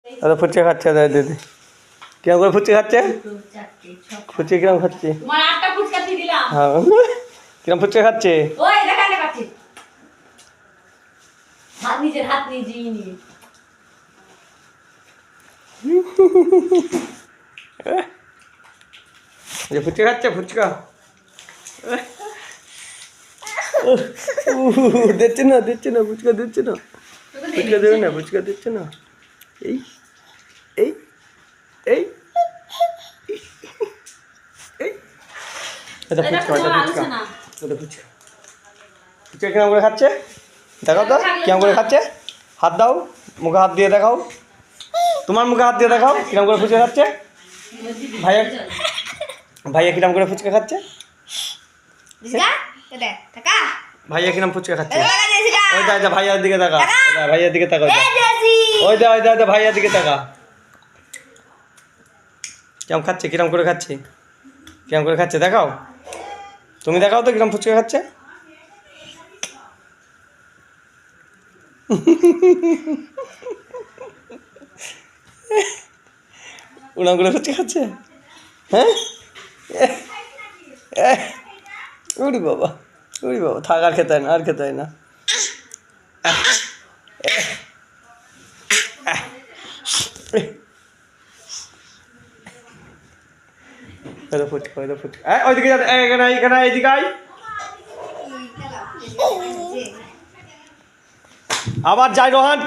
দাদা ফুচকা খাচ্ছে দাদা দিদি কিরম করে ফুচকা খাচ্ছে ফুচকা কিরম খাচ্ছে হ্যাঁ কিরম ফুচকা খাচ্ছে ফুচকা খাচ্ছে ফুচকা দিচ্ছে না ফুচকা দিচ্ছে না ফুচকা দেবে না ফুচকা দিচ্ছে না এই এই এই এটা ফুচকা ফুচকা কিরম করে খাচ্ছে দেখাও তো কিরম করে খাচ্ছে হাত দাও মুখে হাত দিয়ে দেখাও তোমার মুখে হাত দিয়ে দেখাও কিরম করে ফুচকা খাচ্ছে ভাইয়া কিরম করে ফুচকা খাচ্ছে ভাইয়া কিরম ফুচকা খাচ্ছে ওই দা ভাইয়ার দিকে তাকা ভাইয়ার দিকে তাকা ওই দা ভাইয়ার দিকে তাকা কিরম খাচ্ছে কিরম করে খাচ্ছে কিরম করে খাচ্ছে দেখাও তুমি দেখাও তো কিরম ফুচকা খাচ্ছে উনাম করে ফুচকা খাচ্ছে হ্যাঁ উড়ি বাবা থাক আর খেতে হয় না ফুচকা ওইদিকে এখানে এইদিকে আবার যাই রোহান